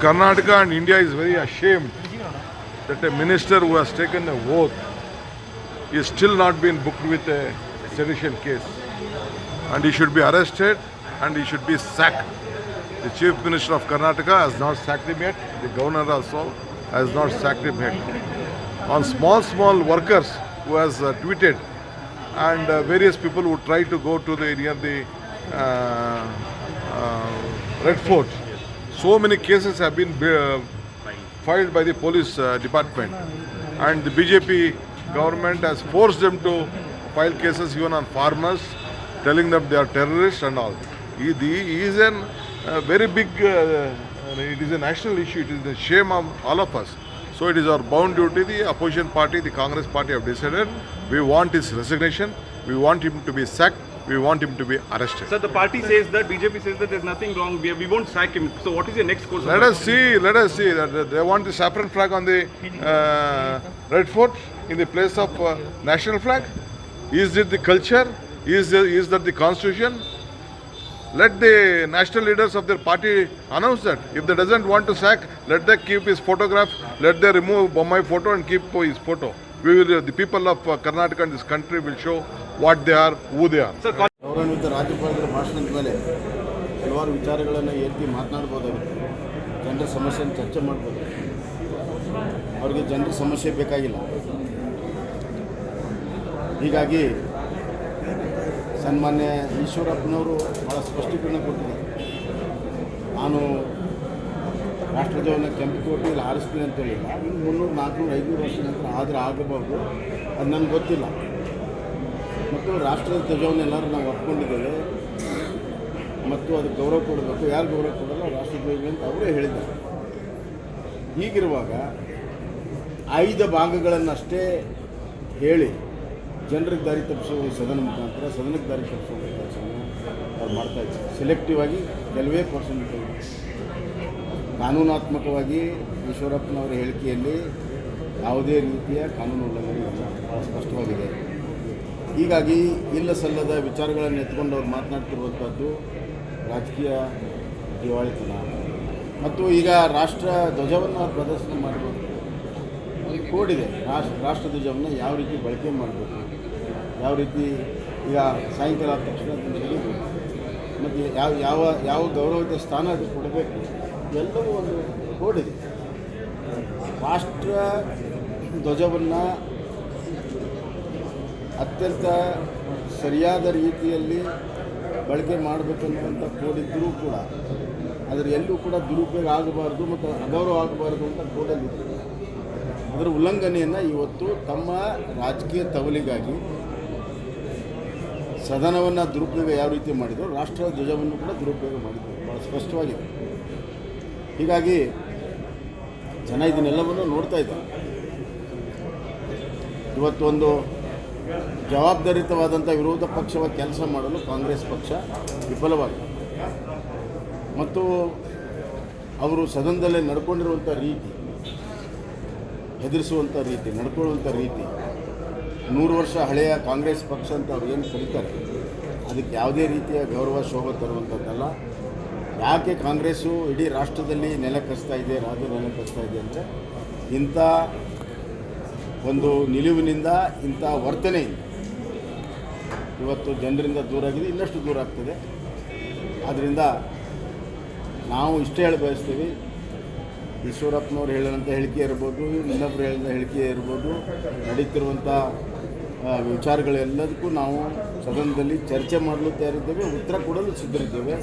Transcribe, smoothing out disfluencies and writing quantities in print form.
Karnataka and India is very ashamed that a minister who has taken an oath is still not been booked with a sedition case. And he should be arrested and he should be sacked. The Chief Minister of Karnataka has not sacked him yet. The Governor also has not sacked him yet. On small workers who has tweeted, and various people who try to go to the near the Red Fort. So many cases have been filed by the police department, and the BJP government has forced them to file cases even on farmers, telling them they are terrorists and all. He is a very big, it is a national issue, it is a shame of all of us. So it is our bound duty, the opposition party, the Congress party have decided, we want his resignation, we want him to be sacked, we want him to be arrested. Sir, the party says that, BJP says that there's nothing wrong, we won't sack him. So what is your next course? Let us see that they want the saffron flag on the Red Fort in the place of national flag. Is it the culture? Is that the constitution? Let the national leaders of their party announce that. If they doesn't want to sack, let them keep his photograph, let them remove Bommai photo and keep his photo. The people of Karnataka and this country will show what they are, who they are. ಗೌರವಾನ್ವಿತ ರಾಜ್ಯಪಾಲರ ಭಾಷಣದ ಮೇಲೆ ಹಲವಾರು ವಿಚಾರಗಳನ್ನು ಎತ್ತಿ ಮಾತನಾಡ್ಬೋದಾಗಿತ್ತು. ಜನರ ಸಮಸ್ಯೆಯನ್ನು ಚರ್ಚೆ ಮಾಡ್ಬೋದು. ಅವರಿಗೆ ಜನರ ಸಮಸ್ಯೆ ಬೇಕಾಗಿಲ್ಲ. ಹೀಗಾಗಿ ಸನ್ಮಾನ್ಯ ಈಶ್ವರಪ್ಪನವರು ಭಾಳ ಸ್ಪಷ್ಟೀಕರಣ ಕೊಟ್ಟಿದ್ದಾರೆ. ನಾನು ರಾಷ್ಟ್ರಧ್ವಜವನ್ನು ಕೆಂಪುಕೋಟೆಯಲ್ಲಿ ಹಾರಿಸ್ತೀನಿ ಅಂತ ಹೇಳಿಲ್ಲ. ಇನ್ನು 300, 400, 500 ವರ್ಷದ ನಂತರ ಆದರೆ ಆಗಬಹುದು, ಅದು ನನಗೆ ಗೊತ್ತಿಲ್ಲ. ಮತ್ತು ರಾಷ್ಟ್ರದ ಧ್ವಜವನ್ನು ಎಲ್ಲರೂ ನಾವು ಒಪ್ಕೊಂಡಿದ್ದೇವೆ ಮತ್ತು ಅದಕ್ಕೆ ಗೌರವ ಕೊಡಬೇಕು. ಯಾರು ಗೌರವ ಕೊಡಲ್ಲ ರಾಷ್ಟ್ರಧ್ವಜ ಅಂತ ಅವರೇ ಹೇಳಿದ್ದಾರೆ. ಹೀಗಿರುವಾಗ ಆಯ್ದ ಭಾಗಗಳನ್ನಷ್ಟೇ ಹೇಳಿ ಜನರಿಗೆ ದಾರಿ ತಪ್ಪಿಸುವ ಸದನ ಮುಖಾಂತರ ಸದನಕ್ಕೆ ದಾರಿ ತಪ್ಪಿಸುವ ಕೆಲಸವನ್ನು ಅವ್ರು ಮಾಡ್ತಾಯಿದ್ದಾರೆ. ಸೆಲೆಕ್ಟಿವ್ ಆಗಿ ಕೆಲವೇ ಪರ್ಸೆಂಟ್ ಕಾನೂನಾತ್ಮಕವಾಗಿ ಈಶ್ವರಪ್ಪನವರ ಹೇಳಿಕೆಯಲ್ಲಿ ಯಾವುದೇ ರೀತಿಯ ಕಾನೂನು ಉಲ್ಲಂಘನೆ ಭಾಳ ಸ್ಪಷ್ಟವಾಗಿದೆ. ಹೀಗಾಗಿ ಇಲ್ಲ ಸಲ್ಲದ ವಿಚಾರಗಳನ್ನು ಎತ್ಕೊಂಡು ಅವ್ರು ಮಾತನಾಡ್ತಿರುವಂಥದ್ದು ರಾಜಕೀಯ ದಿವಾಳಿತನ. ಮತ್ತು ಈಗ ರಾಷ್ಟ್ರ ಧ್ವಜವನ್ನು ಅವ್ರು ಪ್ರದರ್ಶನ ಮಾಡಬೇಕು. ಕೋಡಿದೆ ರಾಷ್ಟ್ರ ಧ್ವಜವನ್ನು ಯಾವ ರೀತಿ ಬಳಕೆ ಮಾಡಬೇಕು, ಯಾವ ರೀತಿ ಈಗ ಸಾಯಂಕಾಲ ಆದ ತಕ್ಷಣ ತೆಗಿಬೇಕು ಮತ್ತು ಯಾವ ಗೌರವದ ಸ್ಥಾನ ಅದು ಕೊಡಬೇಕು, ಎಲ್ಲವೂ ಒಂದು ಕೋಡಿದೆ. ರಾಷ್ಟ್ರ ಧ್ವಜವನ್ನು ಅತ್ಯಂತ ಸರಿಯಾದ ರೀತಿಯಲ್ಲಿ ಬಳಕೆ ಮಾಡಬೇಕನ್ನುವಂಥ ಕೋಡಿದ್ದರೂ ಕೂಡ ಅದರ ಎಲ್ಲೂ ಕೂಡ ದುರುಪಯೋಗ ಆಗಬಾರ್ದು ಮತ್ತು ಅಗೌರವ ಆಗಬಾರ್ದು ಅಂತ ಕೋಡಲ್ಲಿ ಅದರ ಉಲ್ಲಂಘನೆಯನ್ನು ಇವತ್ತು ತಮ್ಮ ರಾಜಕೀಯ ತವಲಿಗಾಗಿ ಸದನವನ್ನು ದುರುಪಯೋಗ ಯಾವ ರೀತಿ ಮಾಡಿದರು, ರಾಷ್ಟ್ರ ಧ್ವಜವನ್ನು ಕೂಡ ದುರುಪಯೋಗ ಮಾಡಿದರು. ಭಾಳ ಸ್ಪಷ್ಟವಾಗಿದೆ. ಹೀಗಾಗಿ ಜನ ಇದನ್ನೆಲ್ಲವನ್ನು ನೋಡ್ತಾ ಇದ್ದಾರೆ. ಇವತ್ತೊಂದು ಜವಾಬ್ದಾರಿತವಾದಂಥ ವಿರೋಧ ಪಕ್ಷವ ಕೆಲಸ ಮಾಡಲು ಕಾಂಗ್ರೆಸ್ ಪಕ್ಷ ವಿಫಲವಾಗಿದೆ ಮತ್ತು ಅವರು ಸದನದಲ್ಲೇ ನಡ್ಕೊಂಡಿರುವಂಥ ರೀತಿ, ಹೆದರಿಸುವಂಥ ರೀತಿ, ನಡ್ಕೊಳ್ಳುವಂಥ ರೀತಿ 100 ವರ್ಷ ಹಳೆಯ ಕಾಂಗ್ರೆಸ್ ಪಕ್ಷ ಅಂತ ಅವ್ರು ಏನು ಕರೀತಾರೆ ಅದಕ್ಕೆ ಯಾವುದೇ ರೀತಿಯ ಗೌರವ ಶೋಭೆ ತರುವಂಥದ್ದಲ್ಲ. ಯಾಕೆ ಕಾಂಗ್ರೆಸ್ಸು ಇಡೀ ರಾಷ್ಟ್ರದಲ್ಲಿ ನೆಲಕಸ್ತಾ ಇದೆ, ರಾಜ್ಯ ನೆಲಕಸ್ತಾ ಇದೆ ಅಂದರೆ ಇಂಥ ಒಂದು ನಿಲುವಿನಿಂದ, ಇಂಥ ವರ್ತನೆಯಿಂದ ಇವತ್ತು ಜನರಿಂದ ದೂರ ಆಗಿದೆ, ಇನ್ನಷ್ಟು ದೂರ ಆಗ್ತದೆ. ಆದ್ದರಿಂದ ನಾವು ಇಷ್ಟೇ ಹೇಳಿ ಬಯಸ್ತೀವಿ, ಈಶ್ವರಪ್ಪನವ್ರು ಹೇಳೋಂಥ ಹೇಳಿಕೆ ಇರ್ಬೋದು, ಇನ್ನೊಬ್ಬರು ಹೇಳಿದ ಹೇಳಿಕೆ ಇರ್ಬೋದು, ನಡೀತಿರುವಂಥ ವಿಚಾರಗಳೆಲ್ಲದಕ್ಕೂ ನಾವು ಸದನದಲ್ಲಿ ಚರ್ಚೆ ಮಾಡಲು ತಯಾರಿದ್ದೇವೆ, ಉತ್ತರ ಕೊಡಲು ಸಿದ್ಧರಿದ್ದೇವೆ.